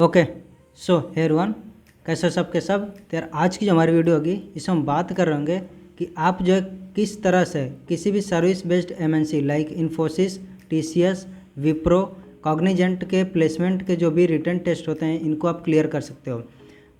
Okay so here one कैसे हो सब के सब। तो यार आज की जो हमारी वीडियो होगी इसमें हम बात कर रहे होंगे कि आप जो है किस तरह से किसी भी service based MNC like Infosys, TCS, Wipro, Cognizant के प्लेसमेंट के जो भी रिटन टेस्ट होते हैं इनको आप क्लियर कर सकते हो।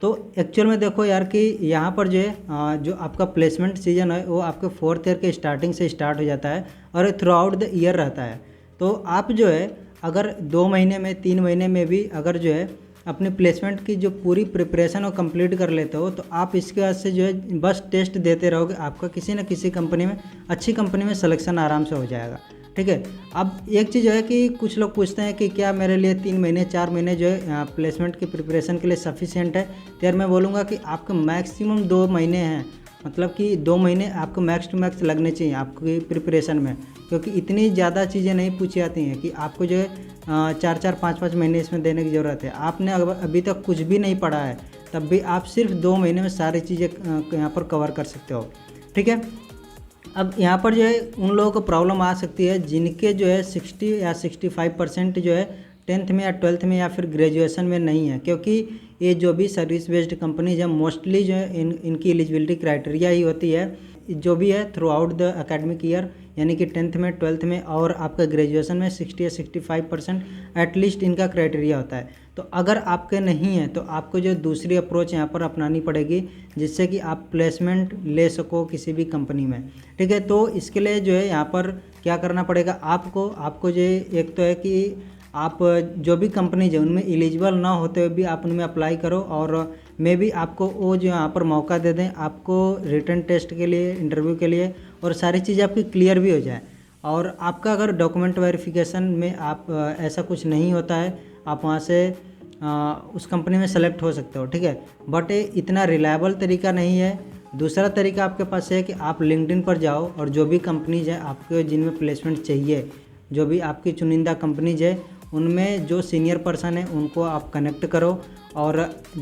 तो एक्चुअल में देखो यार कि यहाँ पर जो है जो आपका प्लेसमेंट सीजन है वो आपके 4th ईयर के स्टार्टिंग से स्टार्ट हो जाता है और थ्रू आउट द ईयर रहता है। तो आप जो है अगर 2 महीने में 3 महीने में भी अगर जो है अपनी प्लेसमेंट की जो पूरी प्रिपरेशन वो कंप्लीट कर लेते हो तो आप इसके बाद से जो है बस टेस्ट देते रहोगे, आपका किसी न किसी कंपनी में अच्छी कंपनी में सिलेक्शन आराम से हो जाएगा। ठीक है। अब एक चीज़ है कि कुछ लोग पूछते हैं कि क्या मेरे लिए 3 महीने 4 महीने जो है प्लेसमेंट की प्रिपरेशन के लिए सफिशिएंट है। तो यार मैं बोलूँगा कि आपका मैक्सिमम 2 महीने हैं, मतलब कि 2 महीने आपको मैक्स टू मैक्स लगने चाहिए आपकी प्रिपरेशन में, क्योंकि इतनी ज़्यादा चीज़ें नहीं पूछी जाती हैं कि आपको जो है 4-4 5-5 महीने इसमें देने की ज़रूरत है। आपने अभी तक कुछ भी नहीं पढ़ा है तब भी आप सिर्फ 2 महीने में सारी चीज़ें यहाँ पर कवर कर सकते हो। ठीक है। अब यहाँ पर जो है उन लोगों को प्रॉब्लम आ सकती है जिनके जो है 60 या 65% जो है 10th में या 12th में या फिर ग्रेजुएशन में नहीं है, क्योंकि ये जो भी सर्विस बेस्ड कंपनीज है मोस्टली जो है इनकी एलिजिबिलिटी क्राइटेरिया ही होती है जो भी है through out the academic year, यानी कि 10th में 12th में और आपका ग्रेजुएशन में 60 या 65% एटलीस्ट इनका क्राइटेरिया होता है। तो अगर आपके नहीं है तो आपको जो दूसरी अप्रोच यहाँ पर अपनानी पड़ेगी जिससे कि आप प्लेसमेंट ले सको किसी भी कंपनी में। ठीक है। तो इसके लिए जो है यहाँ पर क्या करना पड़ेगा आपको जो एक तो है कि आप जो भी कंपनीज है उनमें एलिजिबल ना होते हुए भी आप उनमें अप्लाई करो और मे भी आपको वो जो यहाँ पर मौका दे दें आपको रिटन टेस्ट के लिए, इंटरव्यू के लिए, और सारी चीज़ें आपकी क्लियर भी हो जाए। और आपका अगर डॉक्यूमेंट वेरिफिकेशन में आप ऐसा कुछ नहीं होता है आप वहाँ से उस कंपनी में सेलेक्ट हो सकते हो। ठीक है। बट इतना रिलायबल तरीका नहीं है। दूसरा तरीका आपके पास है कि आप लिंक्डइन पर जाओ और जो भी कंपनीज है आपके जिनमें प्लेसमेंट चाहिए, जो भी आपकी चुनिंदा कंपनीज है उनमें जो सीनियर पर्सन है उनको आप कनेक्ट करो और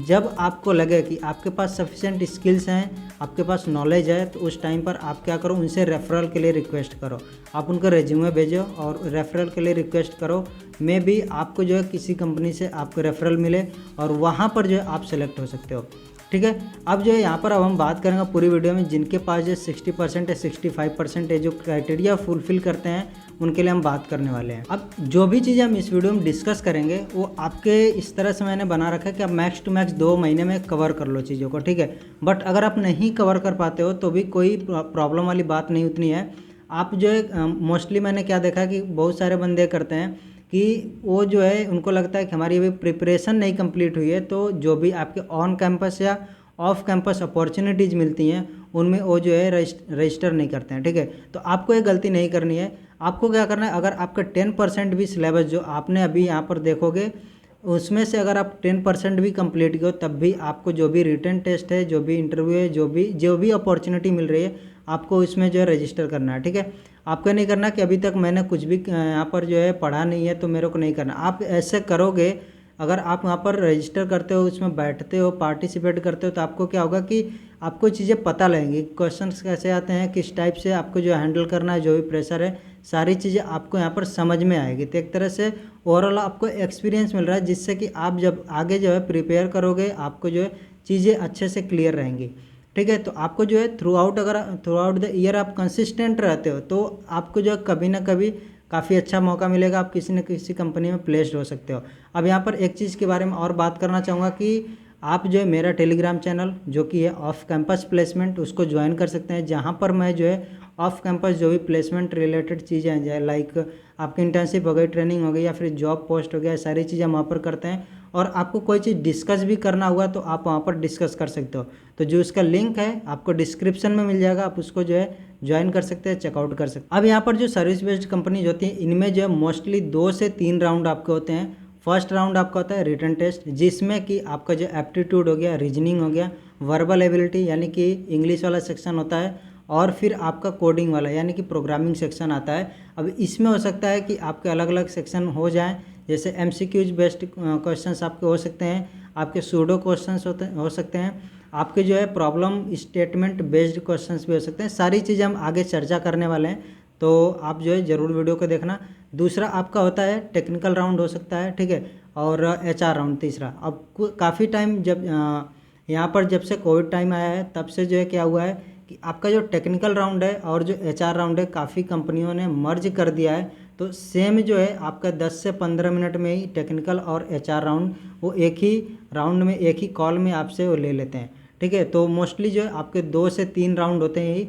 जब आपको लगे कि आपके पास सफिशिएंट स्किल्स हैं, आपके पास नॉलेज है, तो उस टाइम पर आप क्या करो उनसे रेफरल के लिए रिक्वेस्ट करो। आप उनको रेज्यूमे भेजो और रेफरल के लिए रिक्वेस्ट करो। मे भी आपको जो है किसी कंपनी से आपको रेफरल मिले और वहाँ पर जो है आप सेलेक्ट हो सकते हो। ठीक है। अब जो है यहाँ पर अब हम बात करेंगे पूरी वीडियो में जिनके पास जो 60% या 65% है जो क्राइटेरिया फुलफिल करते हैं उनके लिए हम बात करने वाले हैं। अब जो भी चीज़ें हम इस वीडियो में डिस्कस करेंगे वो आपके इस तरह से मैंने बना रखा है कि आप मैक्स टू मैक्स 2 महीने में कवर कर लो चीज़ों को। ठीक है। बट अगर आप नहीं कवर कर पाते हो तो भी कोई प्रॉब्लम वाली बात नहीं उतनी है। आप जो है मोस्टली मैंने क्या देखा कि बहुत सारे बंदे करते हैं कि वो जो है उनको लगता है कि हमारी अभी प्रिपरेशन नहीं कंप्लीट हुई है तो जो भी आपके ऑन कैंपस या ऑफ कैंपस अपॉर्चुनिटीज़ मिलती हैं उनमें वो जो है रजिस्टर नहीं करते हैं। ठीक है। तो आपको ये गलती नहीं करनी है। आपको क्या करना है, अगर आपका 10% भी सिलेबस जो आपने अभी यहाँ पर देखोगे उसमें से अगर आप 10% भी कंप्लीट किए तब भी आपको जो भी रिटन टेस्ट है, जो भी इंटरव्यू है, जो भी अपॉर्चुनिटी मिल रही है आपको इसमें जो है रजिस्टर करना है। ठीक है। आपको नहीं करना कि अभी तक मैंने कुछ भी यहाँ पर जो है पढ़ा नहीं है तो मेरे को नहीं करना। आप ऐसे करोगे, अगर आप वहाँ पर रजिस्टर करते हो, उसमें बैठते हो, पार्टिसिपेट करते हो तो आपको क्या होगा कि आपको चीज़ें पता लगेंगी, क्वेश्चंस कैसे आते हैं, किस टाइप से आपको जो हैंडल करना है, जो भी प्रेशर है, सारी चीज़ें आपको यहाँ पर समझ में आएगी। तो एक तरह से ओवरऑल आपको एक्सपीरियंस मिल रहा है जिससे कि आप जब आगे जो है प्रिपेयर करोगे आपको जो है चीज़ें अच्छे से क्लियर रहेंगी। ठीक है। तो आपको जो है थ्रू आउट द ईयर आप कंसिस्टेंट रहते हो तो आपको जो है कभी ना कभी काफ़ी अच्छा मौका मिलेगा, आप किसी न किसी कंपनी में प्लेस्ड हो सकते हो। अब यहाँ पर एक चीज़ के बारे में और बात करना चाहूँगा कि आप जो है मेरा टेलीग्राम चैनल जो कि है ऑफ कैंपस प्लेसमेंट उसको ज्वाइन कर सकते हैं, जहाँ पर मैं जो है ऑफ कैंपस जो भी प्लेसमेंट रिलेटेड चीज़ें हैं जैसे लाइक आपकी इंटर्नशिप हो गई, ट्रेनिंग हो गई या फिर जॉब पोस्ट हो गया, सारी चीज़ें हम वहाँ पर करते हैं। और आपको कोई चीज़ डिस्कस भी करना हुआ तो आप वहाँ पर डिस्कस कर सकते हो। तो जो इसका लिंक है आपको डिस्क्रिप्शन में मिल जाएगा, आप उसको जो है ज्वाइन कर सकते हैं, चेकआउट कर सकते हैं। अब यहाँ पर जो सर्विस बेस्ड कंपनीज होती हैं इनमें जो है मोस्टली 2 से 3 राउंड आपके होते हैं। फर्स्ट राउंड आपका होता है रिटन टेस्ट जिसमें कि आपका जो एप्टीट्यूड हो गया, रीजनिंग हो गया, वर्बल एबिलिटी यानी कि इंग्लिश वाला सेक्शन होता है और फिर आपका कोडिंग वाला यानी कि प्रोग्रामिंग सेक्शन आता है। अब इसमें हो सकता है कि आपके अलग अलग सेक्शन हो जाएं, जैसे एमसीक्यूज बेस्ड क्वेश्चंस आपके हो सकते हैं, आपके सूडो क्वेश्चंस हो सकते हैं, आपके जो है प्रॉब्लम स्टेटमेंट बेस्ड क्वेश्चंस भी हो सकते हैं। सारी चीज़ें हम आगे चर्चा करने वाले हैं तो आप जो है ज़रूर वीडियो को देखना। दूसरा आपका होता है टेक्निकल राउंड हो सकता है। ठीक है। और HR राउंड तीसरा। अब काफ़ी टाइम जब यहाँ पर जब से कोविड टाइम आया है तब से जो है क्या हुआ है कि आपका जो टेक्निकल राउंड है और जो HR राउंड है काफ़ी कंपनियों ने मर्ज कर दिया है। तो सेम जो है आपका 10 से 15 मिनट में ही टेक्निकल और HR राउंड वो एक ही राउंड में एक ही कॉल में आपसे वो ले लेते हैं, ठीक है। तो मोस्टली जो है आपके 2 से 3 राउंड होते हैं ही।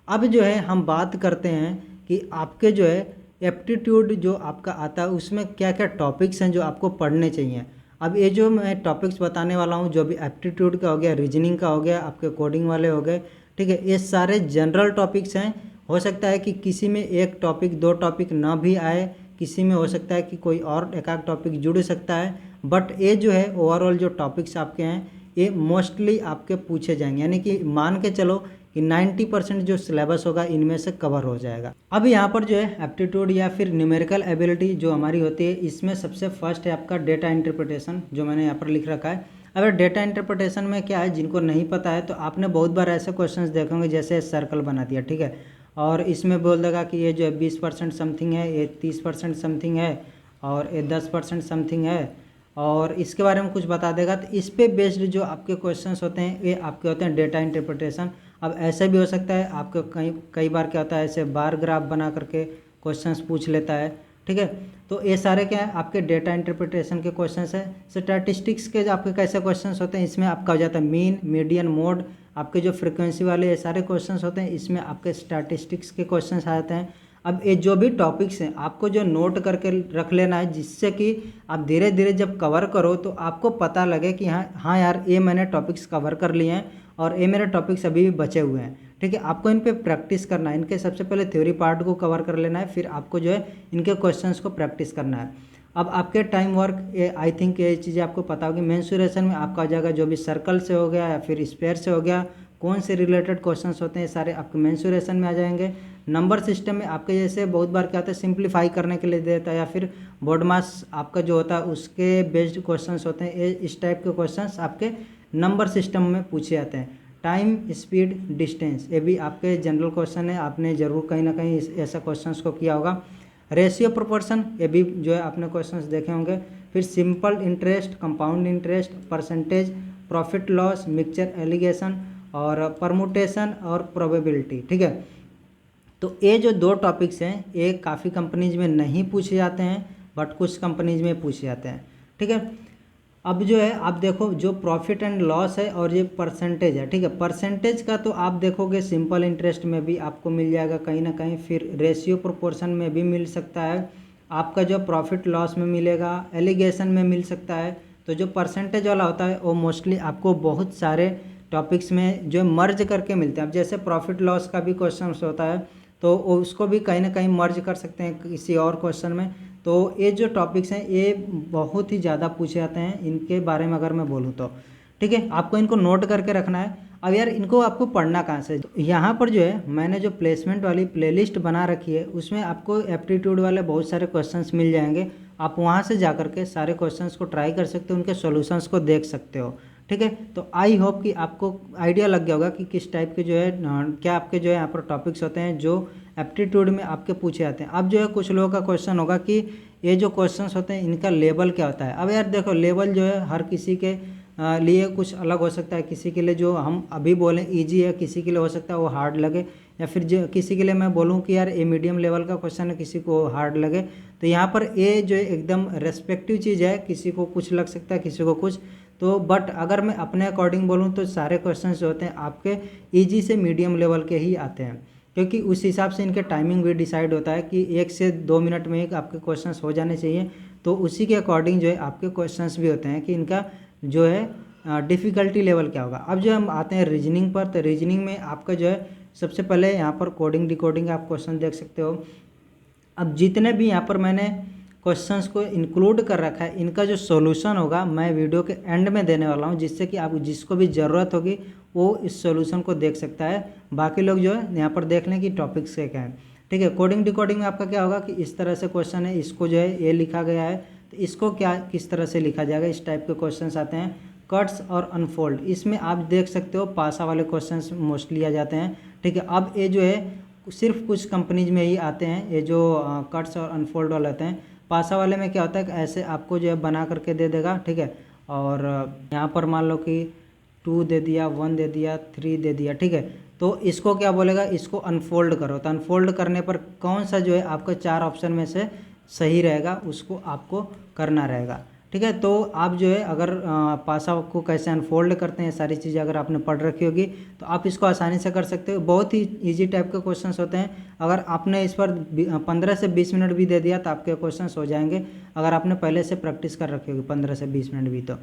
अब जो है हम बात करते हैं कि आपके जो है एप्टीट्यूड जो आपका आता है उसमें क्या क्या टॉपिक्स हैं जो आपको पढ़ने चाहिए। अब ये जो मैं टॉपिक्स बताने वाला हूँ, जो भी एप्टीट्यूड का हो गया, रीजनिंग का हो गया, आपके कोडिंग वाले हो गए, ठीक है, ये सारे जनरल टॉपिक्स हैं। हो सकता है कि किसी में एक टॉपिक 2 टॉपिक ना भी आए, किसी में हो सकता है कि कोई और एक आध टॉपिक जुड़ सकता है, बट ये जो है ओवरऑल जो टॉपिक्स आपके हैं ये मोस्टली आपके पूछे जाएंगे, यानी कि मान के चलो कि 90% जो सिलेबस होगा इनमें से कवर हो जाएगा। अब यहाँ पर जो है एप्टीट्यूड या फिर न्यूमेरिकल एबिलिटी जो हमारी होती है, इसमें सबसे फर्स्ट है आपका डेटा इंटरप्रिटेशन, जो मैंने यहाँ पर लिख रखा है। अगर डेटा इंटरप्रिटेशन में क्या है, जिनको नहीं पता है तो आपने बहुत बार ऐसे क्वेश्चंस देखे होंगे, जैसे सर्कल बना दिया, ठीक है, और इसमें बोल देगा कि ये जो है 20% समथिंग है, ये 30% समथिंग है, और ये 10% समथिंग है, और इसके बारे में कुछ बता देगा। तो इस पे बेस्ड जो आपके क्वेश्चंस होते हैं ये आपके होते हैं डेटा इंटरप्रिटेशन। अब ऐसे भी हो सकता है आपको कई बार क्या होता है, ऐसे बार ग्राफ बना करके क्वेश्चंस पूछ लेता है, ठीक है। तो ये सारे क्या है आपके डेटा इंटरप्रिटेशन के क्वेश्चंस है। स्टैटिस्टिक्स के जो आपके कैसे क्वेश्चंस होते हैं, इसमें आपका हो जाता है मीन, मीडियन, मोड, आपके जो फ्रिक्वेंसी वाले ये सारे क्वेश्चंस होते हैं, इसमें आपके स्टैटिस्टिक्स के क्वेश्चंस आ जाते हैं। अब ये जो भी टॉपिक्स हैं आपको जो नोट करके रख लेना है, जिससे कि आप धीरे धीरे जब कवर करो तो आपको पता लगे कि हाँ यार ये मैंने टॉपिक्स कवर कर लिए हैं और ये मेरे टॉपिक्स अभी भी बचे हुए हैं, ठीक है। आपको इन पे प्रैक्टिस करना है, इनके सबसे पहले थ्योरी पार्ट को कवर कर लेना है, फिर आपको जो है इनके क्वेश्चंस को प्रैक्टिस करना है। अब आपके टाइम वर्क, ये आई थिंक ये चीज़ें आपको पता होगी। मेंसुरेशन में आपका हो जाएगा जो भी सर्कल से हो गया या फिर स्क्वायर से हो गया, कौन से रिलेटेड क्वेश्चंस होते हैं सारे आपके मेंसुरेशन में आ जाएंगे। नंबर सिस्टम में आपके जैसे बहुत बार क्या होता है, सिंप्लीफाई करने के लिए देता है, या फिर बोर्ड मास आपका जो होता है उसके बेस्ड क्वेश्चंस होते हैं। ये इस टाइप के क्वेश्चंस आपके नंबर सिस्टम में पूछे जाते हैं। टाइम, स्पीड, डिस्टेंस, ये भी आपके जनरल क्वेश्चन है, आपने ज़रूर कहीं ना कहीं ऐसा क्वेश्चंस को किया होगा। रेशियो प्रोपोर्शन, ये भी जो है आपने क्वेश्चंस देखे होंगे। फिर simple interest, compound interest, percentage, profit loss, mixture allegation, और परमुटेशन और प्रोबेबिलिटी, ठीक है। तो ये जो 2 टॉपिक्स हैं ये काफ़ी कंपनीज में नहीं पूछे जाते हैं, बट कुछ कंपनीज में पूछे जाते हैं, ठीक है। अब जो है आप देखो, जो प्रॉफिट एंड लॉस है और ये परसेंटेज है, ठीक है। परसेंटेज का तो आप देखोगे सिंपल इंटरेस्ट में भी आपको मिल जाएगा कहीं ना कहीं, फिर रेशियो प्रोपोर्शन में भी मिल सकता है, आपका जो प्रॉफिट लॉस में मिलेगा, एलिगेशन में मिल सकता है। तो जो परसेंटेज वाला होता है वो मोस्टली आपको बहुत सारे टॉपिक्स में जो मर्ज करके मिलते हैं। अब जैसे प्रॉफिट लॉस का भी क्वेश्चन होता है तो उसको भी कहीं ना कहीं मर्ज कर सकते हैं किसी और क्वेश्चन में। तो ये जो टॉपिक्स हैं ये बहुत ही ज़्यादा पूछे जाते हैं, इनके बारे में अगर मैं बोलूँ तो, ठीक है। आपको इनको नोट करके रखना है। अब यार इनको आपको पढ़ना कहाँ से, तो यहाँ पर जो है मैंने जो प्लेसमेंट वाली प्लेलिस्ट बना रखी है उसमें आपको एप्टीट्यूड वाले बहुत सारे क्वेश्चंस मिल जाएंगे। आप वहाँ से जा कर के सारे क्वेश्चंस को ट्राई कर सकते हो, उनके सॉल्यूशंस को देख सकते हो, ठीक है। तो आई होप कि आपको आइडिया लग गया होगा कि किस टाइप के जो है क्या आपके जो है यहाँ पर टॉपिक्स होते हैं जो एप्टीट्यूड में आपके पूछे जाते हैं। अब जो है कुछ लोगों का क्वेश्चन होगा कि ये जो क्वेश्चंस होते हैं इनका लेवल क्या होता है। अब यार देखो, लेवल जो है हर किसी के लिए कुछ अलग हो सकता है। किसी के लिए जो हम अभी बोलें ईजी है, किसी के लिए हो सकता है वो हार्ड लगे, या फिर जो किसी के लिए मैं बोलूँ कि यार ये मीडियम लेवल का क्वेश्चन है, किसी को हार्ड लगे। तो यहाँ पर ये जो एकदम रेस्पेक्टिव चीज़ है, किसी को कुछ लग सकता है, किसी को कुछ। तो बट अगर मैं अपने अकॉर्डिंग बोलूँ तो सारे क्वेश्चन जो होते हैं आपके ईजी से मीडियम लेवल के ही आते हैं, क्योंकि उस हिसाब से इनके टाइमिंग भी डिसाइड होता है कि 1 से 2 मिनट में ही आपके क्वेश्चंस हो जाने चाहिए। तो उसी के अकॉर्डिंग जो है आपके क्वेश्चंस भी होते हैं कि इनका जो है डिफ़िकल्टी लेवल क्या होगा। अब जो हम आते हैं रीजनिंग पर, तो रीजनिंग में आपका जो है सबसे पहले यहाँ पर कोडिंग डिकोडिंग आप क्वेश्चन देख सकते हो। अब जितने भी यहाँ पर मैंने क्वेश्चंस को इंक्लूड कर रखा है, इनका जो सॉल्यूशन होगा मैं वीडियो के एंड में देने वाला हूँ, जिससे कि आप जिसको भी ज़रूरत होगी वो इस सॉल्यूशन को देख सकता है। बाकी लोग जो है यहाँ पर देख लें कि टॉपिक्स क्या है, ठीक है। कोडिंग डिकोडिंग में आपका क्या होगा कि इस तरह से क्वेश्चन है, इसको जो है ये लिखा गया है तो इसको क्या किस तरह से लिखा जाएगा, इस टाइप के क्वेश्चंस आते हैं। कट्स और अनफोल्ड, इसमें आप देख सकते हो पासा वाले क्वेश्चंस मोस्टली आ जाते हैं, ठीक है। अब ये जो है सिर्फ कुछ कंपनीज में ही आते हैं, ये जो कट्स और अनफोल्ड वाले आते हैं। पासा वाले में क्या होता है कि ऐसे आपको जो है बना करके दे देगा, ठीक है। और यहाँ पर मान लो कि 2 दे दिया, 1 दे दिया, 3 दे दिया, ठीक है। तो इसको क्या बोलेगा, इसको अनफोल्ड करो। तो अनफोल्ड करने पर कौन सा जो है आपका 4 ऑप्शन में से सही रहेगा उसको आपको करना रहेगा, ठीक है। तो आप जो है अगर पासा को कैसे अनफोल्ड करते हैं सारी चीज़ें अगर आपने पढ़ रखी होगी तो आप इसको आसानी से कर सकते हो। बहुत ही इजी टाइप के क्वेश्चंस होते हैं। अगर आपने इस पर 15 से 20 मिनट भी दे दिया तो आपके क्वेश्चंस हो जाएंगे, अगर आपने पहले से प्रैक्टिस कर रखी होगी 15 से 20 मिनट भी, तो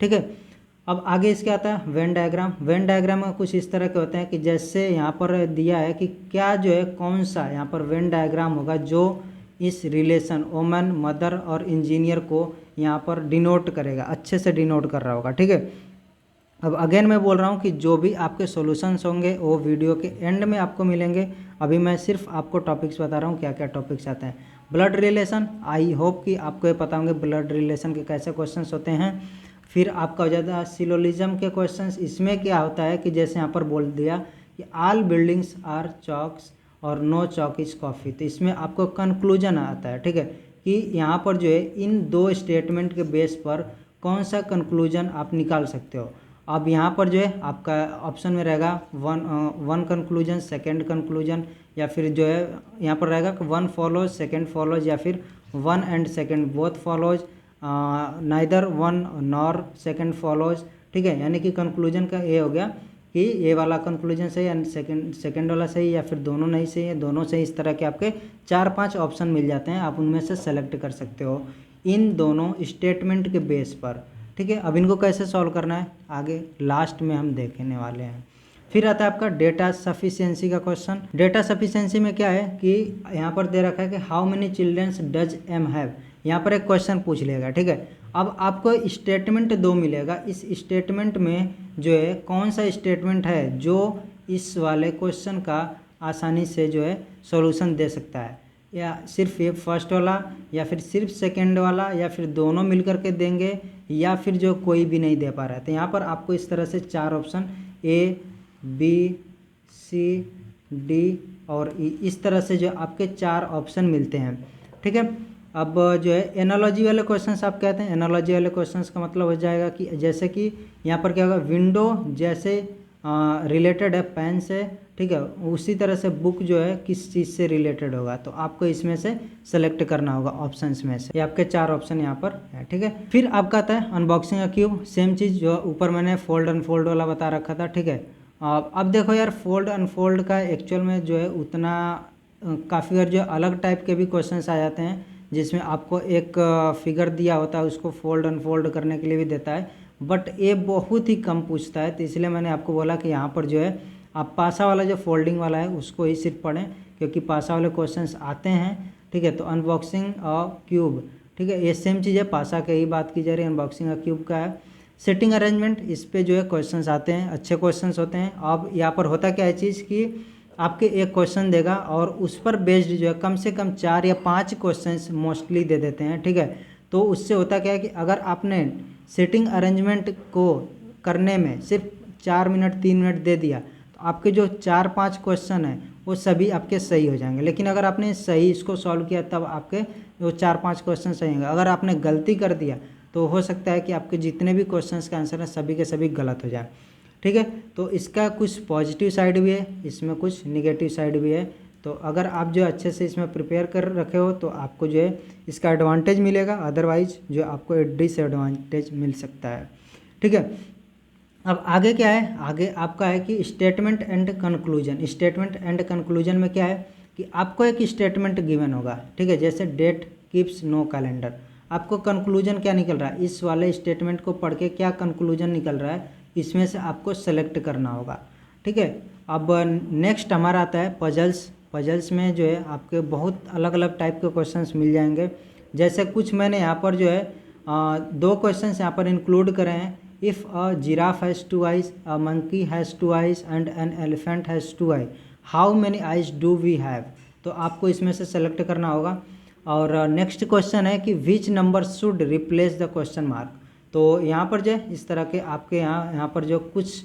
ठीक है। अब आगे इसके आता है वेन डायग्राम। वेन डायग्राम में कुछ इस तरह के होते हैं कि जैसे यहाँ पर दिया है कि क्या जो है कौन सा यहाँ पर वेन डायग्राम होगा जो इस रिलेशन वोमन, मदर और इंजीनियर को यहाँ पर डिनोट करेगा, अच्छे से डिनोट कर रहा होगा, ठीक है। अब अगेन मैं बोल रहा हूँ कि जो भी आपके सॉल्यूशंस होंगे वो वीडियो के एंड में आपको मिलेंगे। अभी मैं सिर्फ आपको टॉपिक्स बता रहा हूँ क्या क्या टॉपिक्स आते हैं। ब्लड रिलेशन, आई होप कि आपको ये पता होंगे ब्लड रिलेशन के कैसे क्वेश्चंस होते हैं। फिर आपका हो जाता है सिलोजिज्म के क्वेश्चंस। इसमें क्या होता है कि जैसे यहाँ पर बोल दिया कि ऑल बिल्डिंग्स आर चॉक्स और नो चॉक इज कॉफ़ी, तो इसमें आपको कंक्लूजन आता है, ठीक है, कि यहाँ पर जो है इन 2 स्टेटमेंट के बेस पर कौन सा कंक्लूजन आप निकाल सकते हो। अब यहाँ पर जो है आपका ऑप्शन में रहेगा वन कंक्लूजन, सेकंड कंक्लूजन, या फिर जो है यहाँ पर रहेगा 1 फॉलोज, सेकंड फॉलोज, या फिर 1 and second both follows, neither 1 nor second follows, ठीक है। यानी कि कंक्लूजन का ये हो गया कि ये वाला कंक्लूजन सही है, सेकंड वाला सही, या फिर दोनों नहीं सही है, दोनों सही। इस तरह के आपके 4-5 ऑप्शन मिल जाते हैं, आप उनमें से सेलेक्ट कर सकते हो इन दोनों स्टेटमेंट के बेस पर, ठीक है। अब इनको कैसे सॉल्व करना है आगे लास्ट में हम देखने वाले हैं। फिर आता है आपका डेटा सफिशिएंसी का क्वेश्चन। डेटा सफिशिएंसी में क्या है कि यहाँ पर दे रखा है कि how many childrens does M have, यहाँ पर एक क्वेश्चन पूछ लेगा, ठीक है। अब आपको स्टेटमेंट 2 मिलेगा। इस स्टेटमेंट में जो है कौन सा स्टेटमेंट है जो इस वाले क्वेश्चन का आसानी से जो है सॉल्यूशन दे सकता है, या सिर्फ ये फर्स्ट वाला, या फिर सिर्फ सेकंड वाला, या फिर दोनों मिल करके देंगे, या फिर जो कोई भी नहीं दे पा रहा है। तो यहाँ पर आपको इस तरह से 4 option A, B, C, D और ई, इस तरह से जो आपके 4 ऑप्शन मिलते हैं, ठीक है। अब जो है एनालॉजी वाले क्वेश्चंस आप कहते हैं। एनालॉजी वाले क्वेश्चंस का मतलब हो जाएगा कि जैसे कि यहाँ पर क्या होगा, विंडो जैसे रिलेटेड है पेन से, ठीक है, उसी तरह से बुक जो है किस चीज़ से रिलेटेड होगा, तो आपको इसमें से सेलेक्ट करना होगा ऑप्शंस में से। ये आपके 4 ऑप्शन यहाँ पर है, ठीक है। फिर आपका आता है अनबॉक्सिंग का क्यूब। सेम चीज़ जो ऊपर मैंने फोल्ड अनफोल्ड वाला बता रखा था, ठीक है। अब देखो यार, फोल्ड अनफोल्ड का एक्चुअल में जो है उतना काफ़ी बार जो अलग टाइप के भी क्वेश्चंस आ जाते हैं, जिसमें आपको एक फिगर दिया होता है उसको फोल्ड अनफोल्ड करने के लिए भी देता है, बट ये बहुत ही कम पूछता है। तो इसलिए मैंने आपको बोला कि यहाँ पर जो है आप पासा वाला जो फोल्डिंग वाला है उसको ही सिर्फ पढ़ें, क्योंकि पासा वाले क्वेश्चंस आते हैं, ठीक है। तो अनबॉक्सिंग और क्यूब, ठीक है, ये सेम चीज़ है, पासा की ही बात की जा रही है, अनबॉक्सिंग और क्यूब का है। सेटिंग अरेंजमेंट, इस पे जो है क्वेश्चंस आते हैं, अच्छे क्वेश्चंस होते हैं। अब यहाँ पर होता क्या है चीज़ कि आपके एक क्वेश्चन देगा और उस पर बेस्ड जो है कम से कम 4 या 5 क्वेश्चंस मोस्टली दे देते हैं, ठीक है। तो उससे होता क्या है कि अगर आपने सेटिंग अरेंजमेंट को करने में सिर्फ 4 मिनट 3 मिनट दे दिया तो आपके जो 4-5 क्वेश्चन हैं वो सभी आपके सही हो जाएंगे। लेकिन अगर आपने सही इसको सॉल्व किया तब आपके वो 4-5 क्वेश्चन सही होंगे। अगर आपने गलती कर दिया तो हो सकता है कि आपके जितने भी क्वेश्चंस का आंसर है सभी के सभी गलत हो जाए, ठीक है। तो इसका कुछ पॉजिटिव साइड भी है, इसमें कुछ निगेटिव साइड भी है। तो अगर आप जो अच्छे से इसमें प्रिपेयर कर रखे हो तो आपको जो है इसका एडवांटेज मिलेगा, अदरवाइज जो आपको डिसएडवांटेज मिल सकता है, ठीक है। अब आगे क्या है, आगे आपका है कि statement and conclusion. Statement and conclusion में क्या है कि आपको एक स्टेटमेंट गिवन होगा, ठीक है, जैसे डेट कीप्स नो कैलेंडर। आपको कंक्लूजन क्या निकल रहा है, इस वाले स्टेटमेंट को पढ़ के क्या कंक्लूजन निकल रहा है, इसमें से आपको सेलेक्ट करना होगा, ठीक है। अब नेक्स्ट हमारा आता है पजल्स। पजल्स में जो है आपके बहुत अलग अलग टाइप के क्वेश्चंस मिल जाएंगे। जैसे कुछ मैंने यहाँ पर जो है 2 क्वेश्चंस यहाँ पर इंक्लूड करे हैं। If a giraffe has 2 eyes, a monkey has 2 eyes and an elephant has 2 eye, how many eyes do we have, तो आपको इसमें से सेलेक्ट करना होगा। और नेक्स्ट क्वेश्चन है कि which number should replace the question mark. तो यहाँ पर जो है इस तरह के आपके यहाँ पर जो कुछ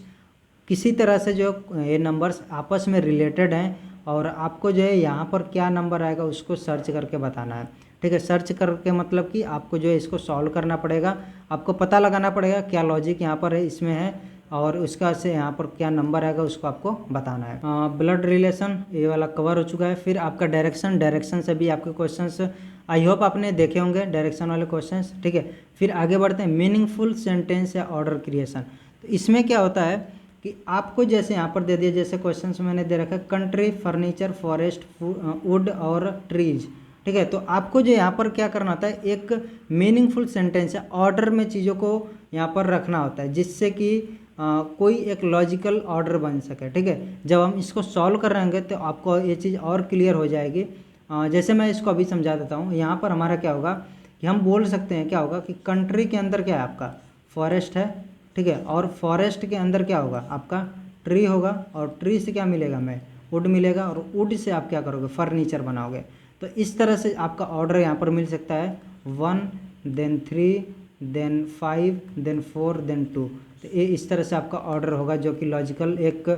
किसी तरह से जो ये नंबर्स आपस में रिलेटेड हैं और आपको जो है यहाँ पर क्या नंबर आएगा उसको सर्च करके बताना है। ठीक है। सर्च करके मतलब कि आपको जो है इसको सॉल्व करना पड़ेगा, आपको पता लगाना पड़ेगा क्या लॉजिक यहाँ पर है इसमें है और उसका से यहाँ पर क्या नंबर आएगा उसको आपको बताना है। ब्लड रिलेशन ये वाला कवर हो चुका है। फिर आपका डायरेक्शन से भी आपके क्वेश्चंस आई होप आपने देखे होंगे डायरेक्शन वाले क्वेश्चंस, ठीक है। फिर आगे बढ़ते हैं मीनिंगफुल सेंटेंस या ऑर्डर क्रिएशन। तो इसमें क्या होता है कि आपको जैसे यहाँ पर दे दिया, जैसे क्वेश्चंस मैंने दे रखा है कंट्री, फर्नीचर, फॉरेस्ट, वुड और ट्रीज, ठीक है। तो आपको जो यहाँ पर क्या करना होता है, एक मीनिंगफुल सेंटेंस है ऑर्डर में चीज़ों को यहाँ पर रखना होता है जिससे कि कोई एक लॉजिकल ऑर्डर बन सके, ठीक है। जब हम इसको सॉल्व कर रहे होंगे तो आपको ये चीज़ और क्लियर हो जाएगी। जैसे मैं इसको अभी समझा देता हूँ। यहाँ पर हमारा क्या होगा कि हम बोल सकते हैं क्या होगा कि कंट्री के अंदर क्या है आपका फॉरेस्ट है, ठीक है, और फॉरेस्ट के अंदर क्या होगा आपका ट्री होगा और ट्री से क्या मिलेगा हमें वुड मिलेगा और वुड से आप क्या करोगे फर्नीचर बनाओगे। तो इस तरह से आपका ऑर्डर यहाँ पर मिल सकता है 1 then 3 then 5 then 4 then 2। तो ये इस तरह से आपका ऑर्डर होगा जो कि लॉजिकल एक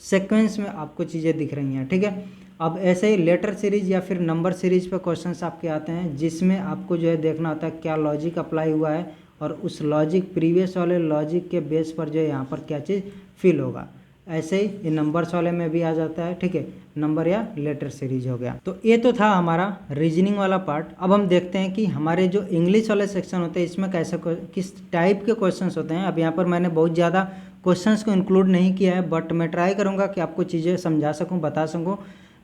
सीक्वेंस में आपको चीज़ें दिख रही हैं, ठीक है। अब ऐसे ही लेटर सीरीज या फिर नंबर सीरीज पे क्वेश्चंस आपके आते हैं जिसमें आपको जो है देखना होता है क्या लॉजिक अप्लाई हुआ है और उस लॉजिक प्रीवियस वाले लॉजिक के बेस पर जो है यहाँ पर क्या चीज़ फिल होगा। ऐसे ही ये नंबर्स वाले में भी आ जाता है, ठीक है, नंबर या लेटर सीरीज हो गया। तो ये तो था हमारा रीजनिंग वाला पार्ट। अब हम देखते हैं कि हमारे जो इंग्लिश वाले सेक्शन होते हैं इसमें कैसे किस टाइप के क्वेश्चंस होते हैं। अब यहाँ पर मैंने बहुत ज़्यादा क्वेश्चंस को इंक्लूड नहीं किया है बट मैं ट्राई करूँगा कि आपको चीज़ें समझा सकूँ, बता सकूँ।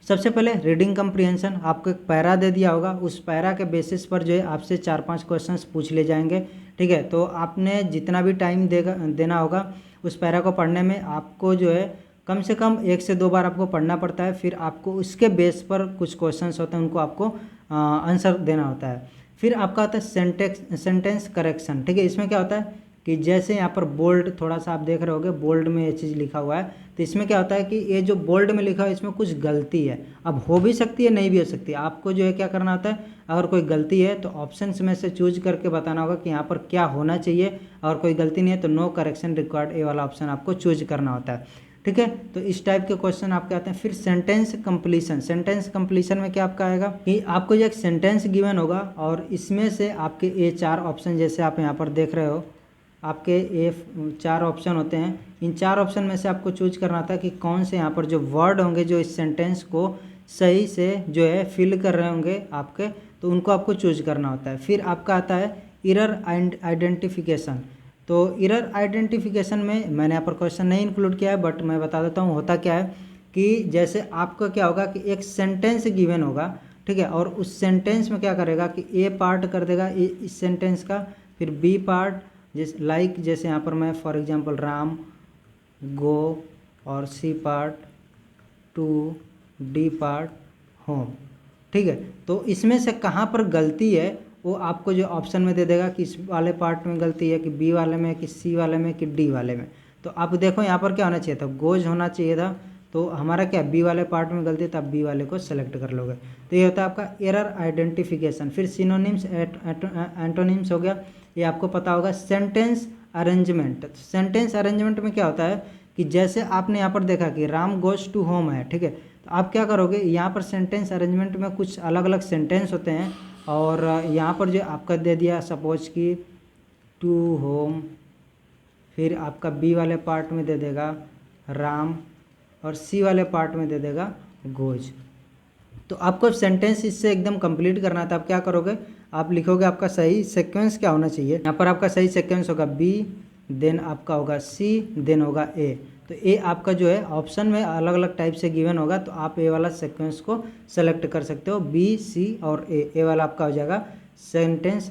सबसे पहले रीडिंग कंप्रीहेंशन, आपको एक पैरा दे दिया होगा, उस पैरा के बेसिस पर जो है आपसे 4-5 क्वेश्चंस पूछ ले जाएंगे, ठीक है। तो आपने जितना भी टाइम देना होगा उस पैरा को पढ़ने में आपको जो है कम से कम 1 से 2 बार आपको पढ़ना पड़ता है। फिर आपको उसके बेस पर कुछ क्वेश्चंस होते हैं उनको आपको आंसर देना होता है। फिर आपका होता है सेंटेंस करेक्शन, ठीक है। इसमें क्या होता है कि जैसे यहाँ पर बोल्ड थोड़ा सा आप देख रहे होगे, बोल्ड में ये चीज़ लिखा हुआ है, तो इसमें क्या होता है कि ये जो बोल्ड में लिखा है इसमें कुछ गलती है। अब हो भी सकती है नहीं भी हो सकती है, आपको जो है क्या करना होता है अगर कोई गलती है तो ऑप्शंस में से चूज करके बताना होगा कि यहाँ पर क्या होना चाहिए। और कोई गलती नहीं है तो नो करेक्शन रिक्वायर्ड ये वाला ऑप्शन आपको चूज करना होता है, ठीक है। तो इस टाइप के क्वेश्चन आपके आते हैं। फिर सेंटेंस कंप्लीशन में क्या आपका आएगा कि आपको जो एक सेंटेंस गिवन होगा और इसमें से आपके ये 4 ऑप्शन जैसे आप यहाँ पर देख रहे हो, आपके ये 4 ऑप्शन होते हैं। इन 4 ऑप्शन में से आपको चूज करना था कि कौन से यहाँ पर जो वर्ड होंगे जो इस सेंटेंस को सही से जो है फिल कर रहे होंगे आपके, तो उनको आपको चूज करना होता है। फिर आपका आता है एरर आइडेंटिफिकेशन। तो एरर आइडेंटिफिकेशन में मैंने यहाँ पर क्वेश्चन नहीं इंक्लूड किया है बट मैं बता देता हूँ होता क्या है कि जैसे आपका क्या होगा कि एक सेंटेंस गिवन होगा, ठीक है, और उस सेंटेंस में क्या करेगा कि ए पार्ट कर देगा इस सेंटेंस का, फिर बी पार्ट जैसे यहाँ पर मैं फॉर एग्जांपल राम गो, और C part two, D part home, ठीक है। तो इसमें से कहाँ पर गलती है वो आपको जो ऑप्शन में दे देगा कि इस वाले पार्ट में गलती है कि बी वाले में कि सी वाले में कि डी वाले में। तो आप देखो यहाँ पर क्या होना चाहिए था, गोज होना चाहिए था, तो हमारा क्या बी वाले पार्ट में गलती है तो आप बी वाले को सेलेक्ट कर लोगे। तो ये होता है आपका एरर आइडेंटिफिकेशन। फिर सिनोनिम्स एंटोनिम्स हो गया, ये आपको पता होगा। सेंटेंस अरेंजमेंट में क्या होता है कि जैसे आपने यहाँ पर देखा कि राम गोज टू होम है, ठीक है, तो आप क्या करोगे यहाँ पर सेंटेंस अरेंजमेंट में कुछ अलग अलग सेंटेंस होते हैं और यहाँ पर जो आपका दे दिया सपोज कि टू होम, फिर आपका बी वाले पार्ट में दे देगा राम और सी वाले पार्ट में दे देगा गोज। तो आपको सेंटेंस इससे एकदम कंप्लीट करना था। आप क्या करोगे, आप लिखोगे आपका सही सीक्वेंस क्या होना चाहिए। यहाँ पर आपका सही सीक्वेंस होगा बी, देन आपका होगा सी, देन होगा ए। तो ए आपका जो है ऑप्शन में अलग अलग टाइप से गिवन होगा तो आप ए वाला सीक्वेंस को सेलेक्ट कर सकते हो, बी सी और ए वाला आपका हो जाएगा सेंटेंस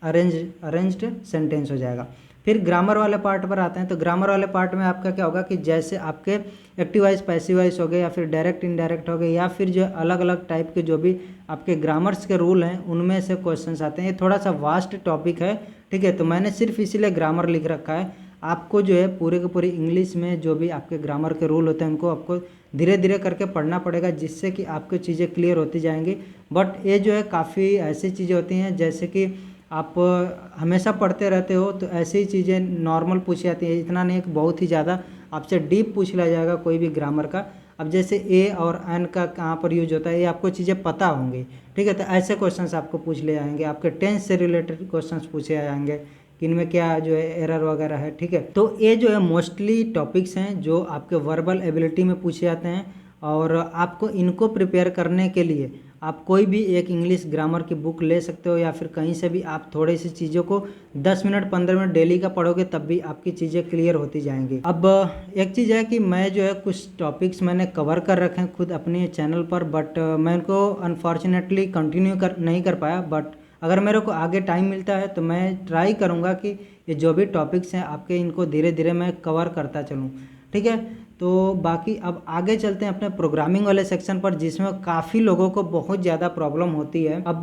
अरेंज्ड सेंटेंस हो जाएगा। फिर ग्रामर वाले पार्ट पर आते हैं। तो ग्रामर वाले पार्ट में आपका क्या होगा कि जैसे आपके एक्टिव वाइज पैसिव वाइज हो गए या फिर डायरेक्ट इनडायरेक्ट हो गए या फिर जो अलग अलग टाइप के जो भी आपके ग्रामर्स के रूल हैं उनमें से क्वेश्चंस आते हैं। ये थोड़ा सा वास्ट टॉपिक है, ठीक है, तो मैंने सिर्फ इसीलिए ग्रामर लिख रखा है। आपको जो है पूरे के पूरे इंग्लिश में जो भी आपके ग्रामर के रूल होते हैं उनको आपको धीरे धीरे करके पढ़ना पड़ेगा जिससे कि आपको चीज़ें क्लियर होती जाएंगी। बट ये जो है काफ़ी ऐसी चीज़ें होती हैं जैसे कि आप हमेशा पढ़ते रहते हो तो ऐसी ही चीज़ें नॉर्मल पूछी जाती है, इतना नहीं कि बहुत ही ज़्यादा आपसे डीप पूछ लिया जाएगा कोई भी ग्रामर का। अब जैसे ए और एन का कहाँ पर यूज होता है ये आपको चीज़ें पता होंगी, ठीक है। तो ऐसे क्वेश्चंस आपको पूछ ले आएंगे, आपके टेंस से रिलेटेड क्वेश्चंस पूछे आएंगे कि इनमें क्या जो है एरर वगैरह है, ठीक है। तो ये जो है मोस्टली टॉपिक्स हैं जो आपके वर्बल एबिलिटी में पूछे जाते हैं, और आपको इनको प्रिपेयर करने के लिए आप कोई भी एक इंग्लिश ग्रामर की बुक ले सकते हो, या फिर कहीं से भी आप थोड़ी सी चीज़ों को 10 मिनट 15 मिनट डेली का पढ़ोगे तब भी आपकी चीज़ें क्लियर होती जाएंगी। अब एक चीज़ है कि मैं जो है कुछ टॉपिक्स मैंने कवर कर रखे हैं खुद अपने चैनल पर, बट मैं इनको अनफॉर्चुनेटली कंटिन्यू नहीं कर पाया। बट अगर मेरे को आगे टाइम मिलता है तो मैं ट्राई करूँगा कि ये जो भी टॉपिक्स हैं आपके इनको धीरे धीरे मैं कवर करता चलूँ, ठीक है। तो बाकी अब आगे चलते हैं अपने प्रोग्रामिंग वाले सेक्शन पर, जिसमें काफ़ी लोगों को बहुत ज़्यादा प्रॉब्लम होती है। अब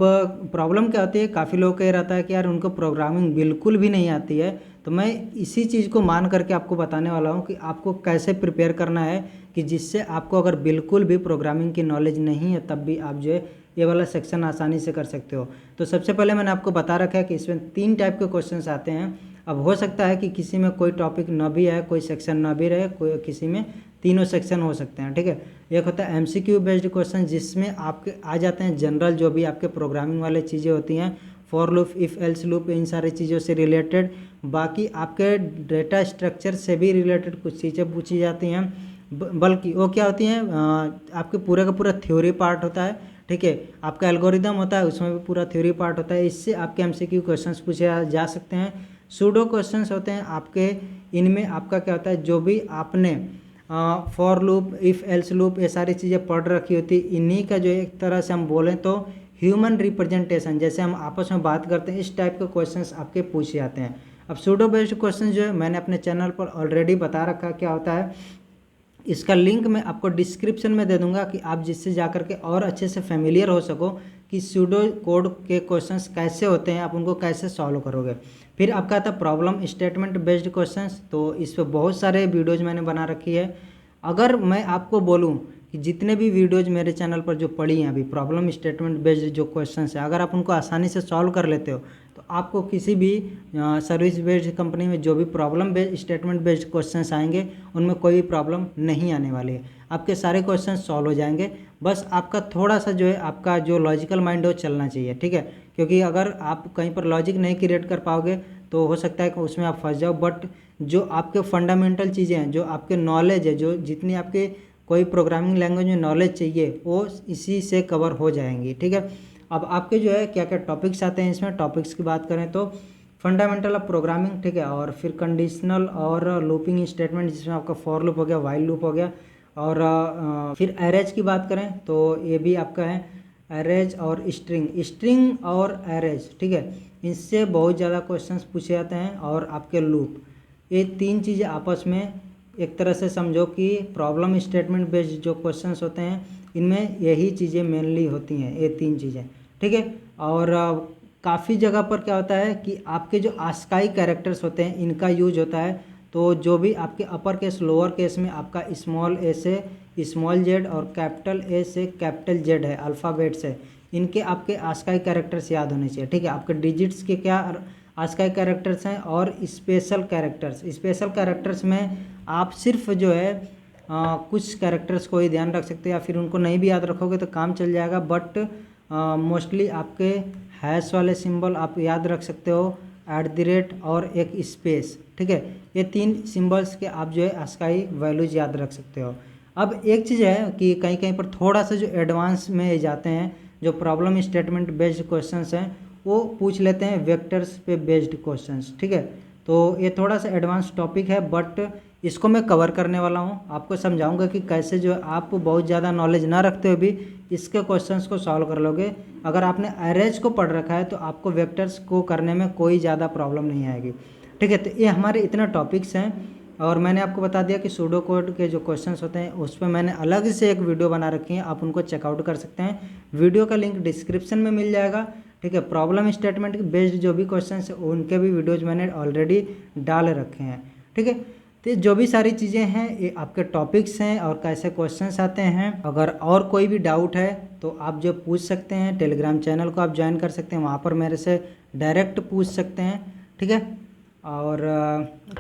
प्रॉब्लम क्या होती है, काफ़ी लोग कह रहता है कि यार उनको प्रोग्रामिंग बिल्कुल भी नहीं आती है। तो मैं इसी चीज़ को मान करके आपको बताने वाला हूँ कि आपको कैसे प्रिपेयर करना है कि जिससे आपको अगर बिल्कुल भी प्रोग्रामिंग की नॉलेज नहीं है तब भी आप जो है ये वाला सेक्शन आसानी से कर सकते हो। तो सबसे पहले मैंने आपको बता रखा है कि इसमें 3 टाइप के क्वेश्चंस आते हैं। अब हो सकता है कि किसी में कोई टॉपिक न भी आए, कोई सेक्शन न भी रहे, कोई किसी में तीनों सेक्शन हो सकते हैं, ठीक है। एक होता है MCQ बेस्ड क्वेश्चन, जिसमें आपके आ जाते हैं जनरल जो भी आपके प्रोग्रामिंग वाले चीज़ें होती हैं, for loop, if else loop, इन सारी चीज़ों से रिलेटेड। बाकी आपके डेटा स्ट्रक्चर से भी रिलेटेड कुछ चीज़ें पूछी जाती हैं, बल्कि वो क्या होती हैं आपके पूरा का पूरा थ्योरी पार्ट होता है, ठीक है। आपका एल्गोरिदम होता है उसमें भी पूरा थ्योरी पार्ट होता है, इससे आपके MCQ क्वेश्चंस पूछे जा सकते हैं। सूडो क्वेश्चंस होते हैं आपके, इनमें आपका क्या होता है जो भी आपने for loop, if else loop, ये सारी चीज़ें पढ़ रखी होती, इन्हीं का जो एक तरह से हम बोलें तो ह्यूमन रिप्रेजेंटेशन, जैसे हम आपस में बात करते हैं, इस टाइप के क्वेश्चंस आपके पूछे जाते हैं। अब सूडो बेस्ड क्वेश्चन जो है मैंने अपने चैनल पर ऑलरेडी बता रखा क्या होता है, इसका लिंक मैं आपको डिस्क्रिप्शन में दे दूंगा कि आप जिससे जाकर के और अच्छे से फेमिलियर हो सको कि सूडो कोड के क्वेश्चंस कैसे होते हैं, आप उनको कैसे सॉल्व करोगे। फिर आपका आता है प्रॉब्लम स्टेटमेंट बेस्ड क्वेश्चंस, तो इस पर बहुत सारे वीडियोज़ मैंने बना रखी है। अगर मैं आपको बोलूँ कि जितने भी वीडियोज़ मेरे चैनल पर जो पड़ी हैं अभी प्रॉब्लम स्टेटमेंट बेस्ड जो क्वेश्चंस है, अगर आप उनको आसानी से सॉल्व कर लेते हो तो आपको किसी भी सर्विस बेस्ड कंपनी में जो भी problem based statement based questions आएंगे उनमें कोई भी प्रॉब्लम नहीं आने वाली है, आपके सारे क्वेश्चन सॉल्व हो जाएंगे। बस आपका थोड़ा सा जो है आपका जो लॉजिकल माइंड है वो चलना चाहिए, ठीक है। क्योंकि अगर आप कहीं पर लॉजिक नहीं क्रिएट कर पाओगे तो हो सकता है कि उसमें आप फंस जाओ। बट जो आपके फंडामेंटल चीज़ें हैं, जो आपके नॉलेज है, जो जितनी आपके कोई प्रोग्रामिंग लैंग्वेज में नॉलेज चाहिए वो इसी से कवर हो जाएंगी, ठीक है। अब आपके जो है क्या क्या टॉपिक्स आते हैं, इसमें टॉपिक्स की बात करें तो फंडामेंटल ऑफ प्रोग्रामिंग, ठीक है, और फिर कंडीशनल और लूपिंग स्टेटमेंट, जिसमें आपका फॉर लूप हो गया, वाइल लूप हो गया, और फिर एरेज की बात करें तो ये भी आपका है एरेज और स्ट्रिंग और एरेज, ठीक है। इससे बहुत ज़्यादा क्वेश्चंस पूछे जाते हैं। और आपके लूप, ये 3 चीज़ें आपस में एक तरह से समझो कि प्रॉब्लम स्टेटमेंट बेस्ड जो क्वेश्चंस होते हैं इनमें यही चीज़ें मेनली होती हैं, ये 3 चीज़ें, ठीक है। और काफ़ी जगह पर क्या होता है कि आपके जो आस्काई कैरेक्टर्स होते हैं इनका यूज होता है। तो जो भी आपके अपर केस लोअर केस में आपका स्मॉल ए से स्मॉल जेड और कैपिटल ए से कैपिटल जेड है, अल्फ़ाबेट्स है, इनके आपके आस्काई कैरेक्टर्स याद होने चाहिए, ठीक है। आपके डिजिट्स के क्या आस्काई कैरेक्टर्स हैं और स्पेशल कैरेक्टर्स में आप सिर्फ जो है कुछ कैरेक्टर्स को ही ध्यान रख सकते हैं, या फिर उनको नहीं भी याद रखोगे तो काम चल जाएगा। बट मोस्टली आपके हैश वाले सिंबल आप याद रख सकते हो, @ और एक स्पेस, ठीक है। ये 3 सिंबल्स के आप जो है आस्काई वैल्यूज याद रख सकते हो। अब एक चीज़ है कि कहीं कहीं पर थोड़ा सा जो एडवांस में जाते हैं, जो प्रॉब्लम स्टेटमेंट बेस्ड क्वेश्चंस हैं वो पूछ लेते हैं वेक्टर्स पे बेस्ड क्वेश्चंस, ठीक है। तो ये थोड़ा सा एडवांस टॉपिक है, बट इसको मैं कवर करने वाला हूँ, आपको समझाऊंगा कि कैसे जो आप बहुत ज़्यादा नॉलेज ना रखते हुए भी इसके क्वेश्चंस को सॉल्व कर लोगे। अगर आपने एरेज को पढ़ रखा है तो आपको वेक्टर्स को करने में कोई ज़्यादा प्रॉब्लम नहीं आएगी, ठीक है। तो ये हमारे इतने टॉपिक्स हैं। और मैंने आपको बता दिया कि सूडो कोड के जो क्वेश्चंस होते हैं उस पर मैंने अलग से एक वीडियो बना रखी है, आप उनको चेकआउट कर सकते हैं, वीडियो का लिंक डिस्क्रिप्शन में मिल जाएगा, ठीक है। प्रॉब्लम स्टेटमेंट बेस्ड जो भी क्वेश्चंस हैं उनके भी वीडियोज़ मैंने ऑलरेडी डाल रखे हैं, ठीक है। तो जो भी सारी चीज़ें हैं ये आपके टॉपिक्स हैं और कैसे क्वेश्चंस आते हैं। अगर और कोई भी डाउट है तो आप जो पूछ सकते हैं, टेलीग्राम चैनल को आप ज्वाइन कर सकते हैं, वहाँ पर मेरे से डायरेक्ट पूछ सकते हैं, ठीक है। और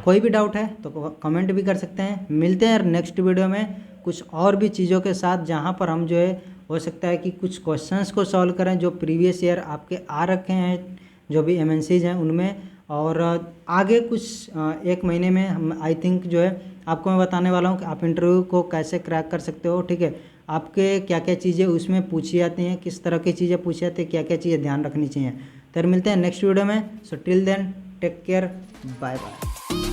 कोई भी डाउट है तो कमेंट भी कर सकते हैं। मिलते हैं नेक्स्ट वीडियो में कुछ और भी चीज़ों के साथ, जहाँ पर हम जो है हो सकता है कि कुछ क्वेश्चंस को सॉल्व करें जो प्रीवियस ईयर आपके आ रखे हैं जो भी एमएनसीज हैं उनमें। और आगे कुछ 1 महीने में हम आई थिंक जो है आपको मैं बताने वाला हूँ कि आप इंटरव्यू को कैसे क्रैक कर सकते हो। ठीक है, आपके क्या क्या चीज़ें उसमें पूछी जाती हैं, किस तरह की चीज़ें पूछी जाती हैं, क्या क्या चीज़ें ध्यान रखनी चाहिए। तो मिलते हैं नेक्स्ट वीडियो में। So till then take care, bye bye.